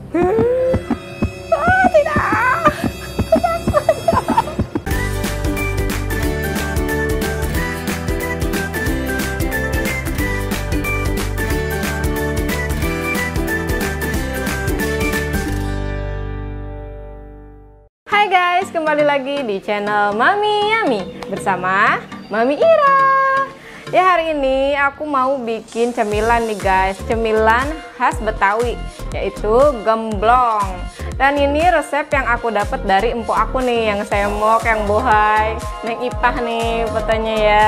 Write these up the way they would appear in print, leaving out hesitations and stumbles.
Tidak. Hai guys, kembali lagi di channel Mami Yami bersama Mami Ira. Ya, hari ini aku mau bikin cemilan nih guys, cemilan khas Betawi yaitu gemblong. Dan ini resep yang aku dapat dari empok aku nih, yang semok, yang bohai, Neng Ipah nih fotonya ya.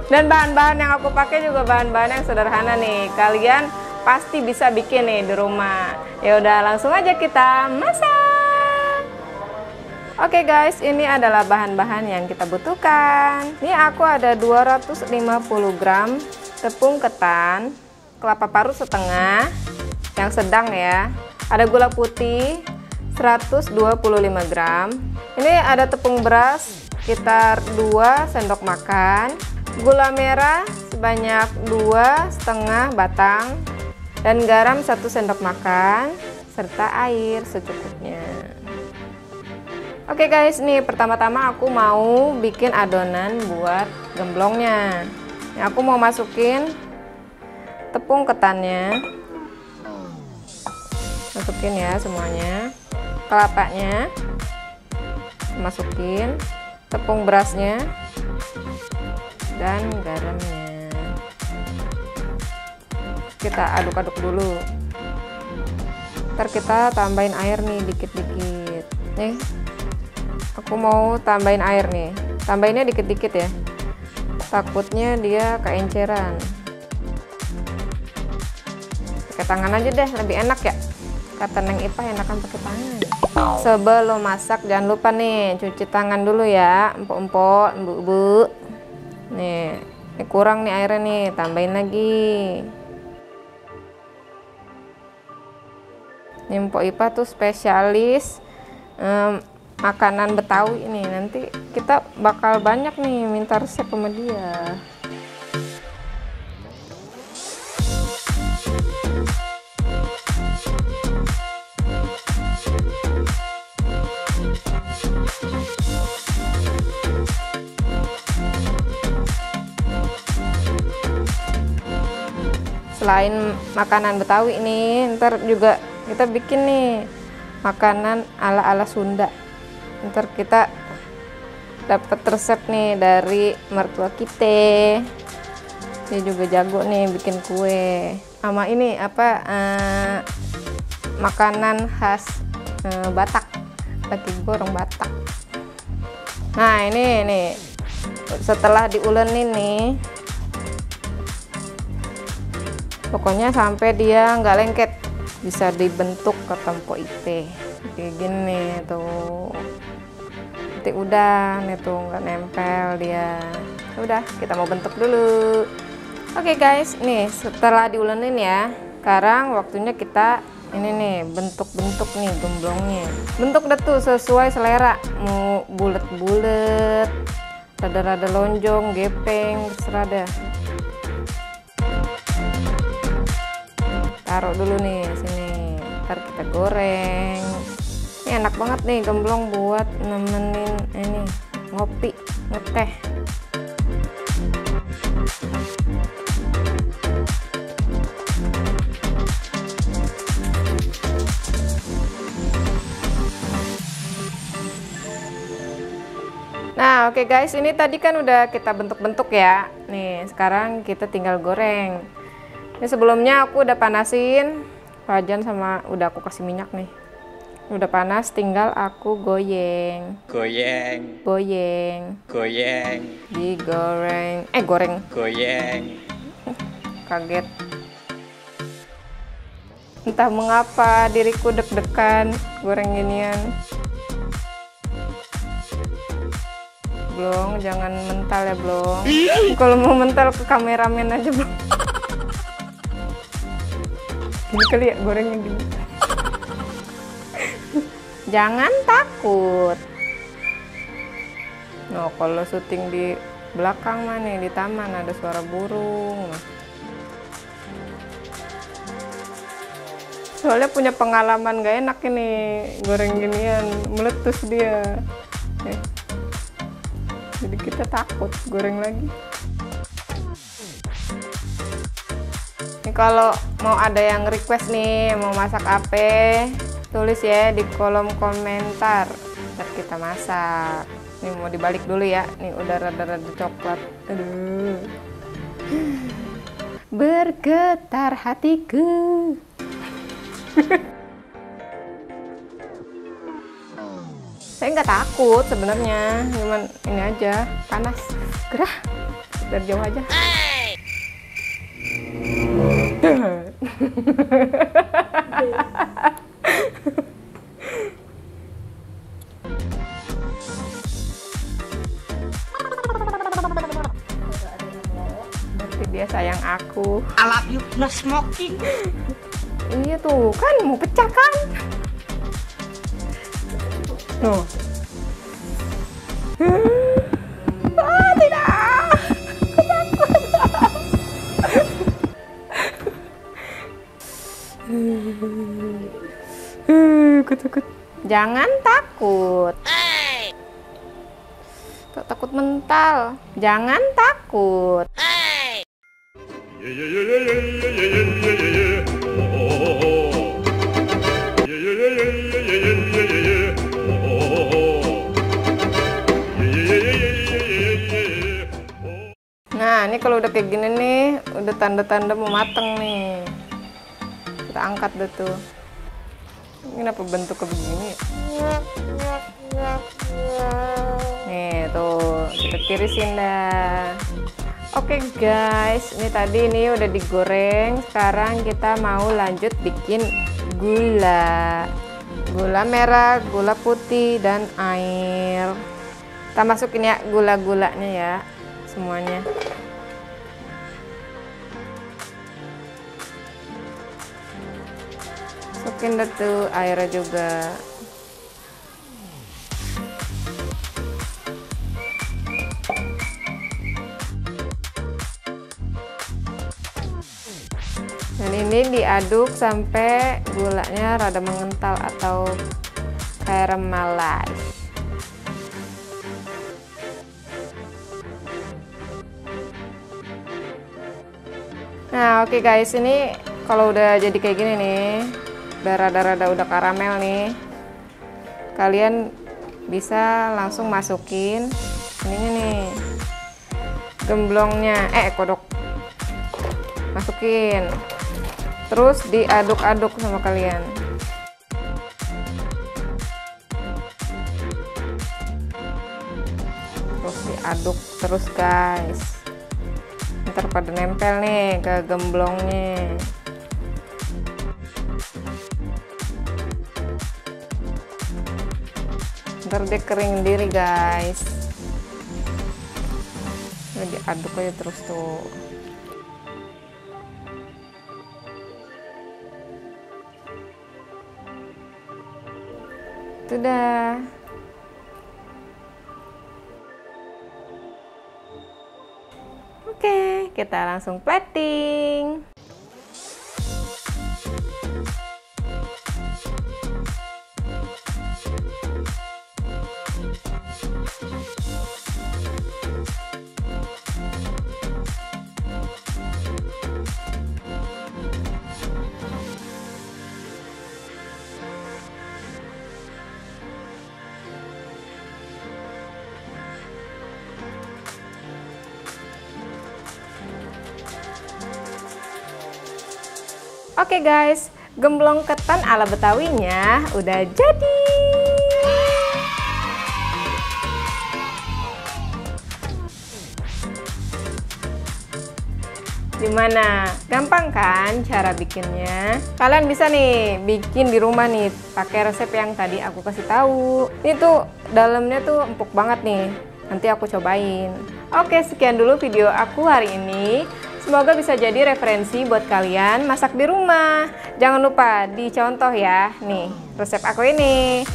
Dan bahan-bahan yang aku pakai juga bahan-bahan yang sederhana nih. Kalian pasti bisa bikin nih di rumah. Ya udah, langsung aja kita masak. Oke guys, ini adalah bahan-bahan yang kita butuhkan. Ini aku ada 250 gram tepung ketan, kelapa parut setengah, yang sedang ya. Ada gula putih 125 gram. Ini ada tepung beras sekitar 2 sendok makan, gula merah sebanyak 2,5 batang, dan garam 1 sendok makan, serta air secukupnya. Oke guys, nih pertama-tama aku mau bikin adonan buat gemblongnya. Ini aku mau masukin tepung ketannya, masukin ya semuanya, kelapanya masukin, tepung berasnya, dan garamnya. Kita aduk-aduk dulu. Ntar kita tambahin air nih dikit-dikit. Nih, aku mau tambahin air nih, tambahinnya dikit-dikit ya, takutnya dia keenceran. Pakai tangan aja deh, lebih enak ya, kata Neng Ipah enakan pakai tangan. Sebelum masak jangan lupa nih cuci tangan dulu ya, empok-empok, bu-bu. Nih, ini kurang nih airnya nih, tambahin lagi. Ini Empok Ipah tuh spesialis makanan Betawi ini. Nanti kita bakal banyak nih minta resep sama dia. Selain makanan Betawi ini, ntar juga kita bikin nih makanan ala-ala Sunda. Ntar kita dapat resep nih dari mertua kita. Dia juga jago nih bikin kue. Sama ini apa makanan khas Batak, bati goreng Batak. Nah ini nih setelah diulenin nih, pokoknya sampai dia nggak lengket, bisa dibentuk ke tempo itu kayak gini tuh. Nanti udah nih tuh nggak nempel dia. Udah, kita mau bentuk dulu. Oke guys, nih setelah diulenin ya, sekarang waktunya kita ini nih bentuk-bentuk nih gemblongnya. Bentuk deh tuh sesuai selera, mau bulet-bulet, rada-rada lonjong, gepeng, terserah dah. Taruh dulu nih sini, ntar kita goreng. Ini enak banget nih gemblong buat nemenin ini ngopi, ngeteh. Nah oke guys, ini tadi kan udah kita bentuk-bentuk ya. Nih sekarang kita tinggal goreng. Ini sebelumnya aku udah panasin wajan sama udah aku kasih minyak nih. Udah panas, tinggal aku goyang. Goyang. Goyang. Goyang. Digoreng. Goreng. Goyang. Kaget. Entah mengapa diriku deg-degan goreng ginian. Blong, jangan mental ya Blong. Kalau mau mental ke kameramen aja Blong. Gini kali ya gorengnya gini. Jangan takut. Nah, kalau syuting di belakang mah nih di taman ada suara burung. Soalnya punya pengalaman gak enak ini goreng ginian, meletus dia. Jadi kita takut goreng lagi. Ini kalau mau ada yang request nih mau masak apa, tulis ya di kolom komentar. Ntar kita masak. Ini mau dibalik dulu ya. Nih udah rada-rada coklat. Aduh. Bergetar hatiku. Saya nggak takut sebenarnya, cuman ini aja panas, gerah dari jauh aja. Berarti dia sayang aku. I love you, no smoking. Iya tuh kan mau pecah kan? Tuh. Tidak. Takut. Jangan takut. Takut mental. Jangan takut. Nah, ini kalau udah kayak gini nih, udah tanda-tanda mau mateng nih. Kita angkat deh tuh. Ini kenapa bentuknya begini? Nih tuh, kita tirisin dah. Oke guys, ini tadi ini udah digoreng. Sekarang kita mau lanjut bikin gula. Gula merah, gula putih, dan air. Kita masukin ya gula-gulanya ya, semuanya. Masukin deh tuh airnya juga. Dan ini diaduk sampai gulanya rada mengental atau caramelize. Nah, oke guys, ini kalau udah jadi kayak gini nih, udah rada-rada udah karamel nih, kalian bisa langsung masukin ininya nih, gemblongnya, kodok, masukin, terus diaduk-aduk sama kalian. Terus diaduk terus guys, ntar pada nempel nih ke gemblongnya. Ntar dia kering sendiri guys. Nah, diaduk aja terus tuh. Sudah. Oke, kita langsung plating. Oke guys, gemblong ketan ala Betawinya udah jadi. Gimana? Gampang kan cara bikinnya? Kalian bisa nih bikin di rumah nih pakai resep yang tadi aku kasih tahu. Ini tuh dalamnya tuh empuk banget nih. Nanti aku cobain. Oke, sekian dulu video aku hari ini. Semoga bisa jadi referensi buat kalian masak di rumah. Jangan lupa dicontoh ya, nih resep aku ini.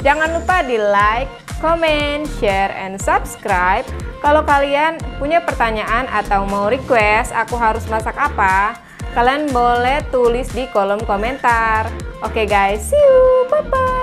Jangan lupa di like, comment, share, and subscribe. Kalau kalian punya pertanyaan atau mau request aku harus masak apa, Kalian boleh tulis di kolom komentar. Oke guys, see you, bye bye.